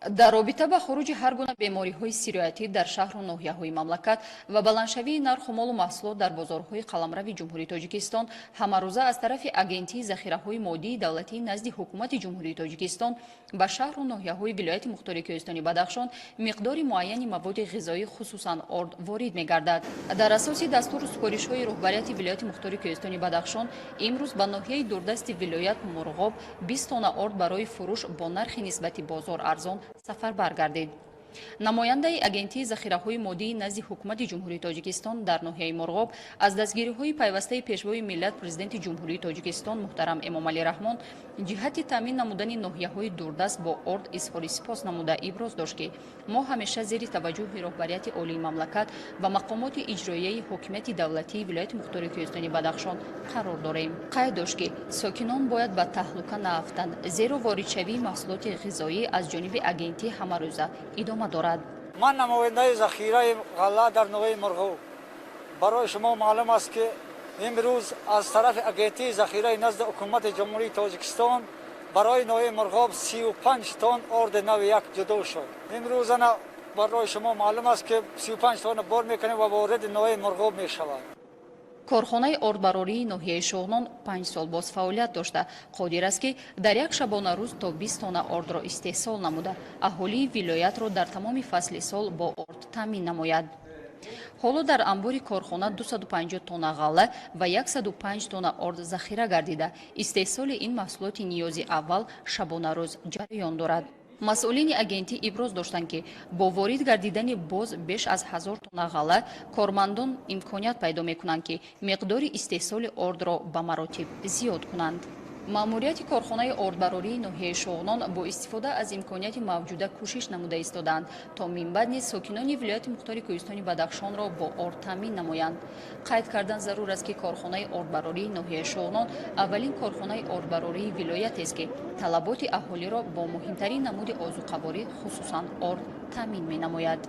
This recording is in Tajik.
дар робита ба хуруҷи ҳар гуна бемориҳои сироятӣ дар шаҳру ноҳияҳои мамлакат ва баландшавии нарху молу маҳсулот дар бозорҳои қаламрави ҷумҳурии Тоҷикистон ҳамарӯза аз тарафи агентии захираҳои моддии давлатӣ назди ҳукумати ҷумҳурии Тоҷикистон ба шаҳру ноҳияҳои вилояти мухтори Кӯҳистони Бадахшон миқдори муайяни маводи ғизоӣ хусусан орд ворид мегардад. Дар асоси дастуру супоришҳои роҳбарияти вилояти мухтори Кӯҳистони Бадахшон имрӯз ба ноҳияи дурдасти вилоят Мурғоб 20 тонна орд барои фурӯш бо нархи нисбати бозор арзон сафарбар гардид. намояндаи агентии захираҳои моддии назди ҳукумати ҷумҳурии Тоҷикистон дар ноҳияи Мурғоб аз дастгириҳои пайвастаи пешвои миллат президенти ҷумҳурии Тоҷикистон муҳтарам Эмомалӣ Раҳмон ҷиҳати таъмин намудани ноҳияҳои дурдаст бо орд изҳори сипос намуда иброз дошт ки мо ҳамеша зери таваҷҷӯҳи роҳбарияти олии мамлакат ва мақомоти иҷроияи ҳокимияти давлатии вилояти мухтори Кӯҳистони Бадахшон қарор дорем. қайд дошт ки сокинон бояд ба таҳлука наафтанд, зеро воридшавии маҳсулоти ғизоӣ аз ҷониби агентии ҳамарӯза идома дорад. من نماینده ذخیره غله در نوع مرغوب. برای شما معلوم است که امروز از طرف اگنتی ذخیره نزد حکومت جمهوری تاجیکستان برای نوع مرغوب 35 تن ارد نو یک جدا شد. امروز برای شما معلوم است که 35 تن بار میکنه و وارد نوع مرغوب میشود. корхонаи ордбарории ноҳияи Шоғнон 5 сол боз фаъолият дошта қодир аст ки дар як шабона рӯз то 20 тонна ордро истеҳсол намуда аҳолии вилоятро дар тамоми фасли сол бо орд таъмин намояд. ҳоло дар анбори корхона 250 тонна ғалла ва 105 тонна орд захира гардида истеҳсоли ин маҳсулоти ниёзи аввал шабонарӯз ҷараён дорад. масъулини агентӣ иброз доштанд ки бо ворид гардидани боз беш аз 1000 тонна ғалла кормандон имконият пайдо мекунанд ки миқдори истеҳсоли ордро ба маротиб зиёд кунанд. маъмурияти корхонаи ордбарории ноҳияи Шоғнон бо истифода аз имконияти мавҷуда кӯшиш намуда истодаанд то минбаъд низ сокинони вилояти мухтори Кӯҳистони Бадахшонро бо орд таъмин намоянд. қайд кардан зарур аст ки корхонаи ордбарории ноҳияи Шоғнон аввалин корхонаи ордбарории вилоятест ки талаботи аҳолиро бо муҳимтарин намуди озуқаворӣ хусусан орд таъмин менамояд.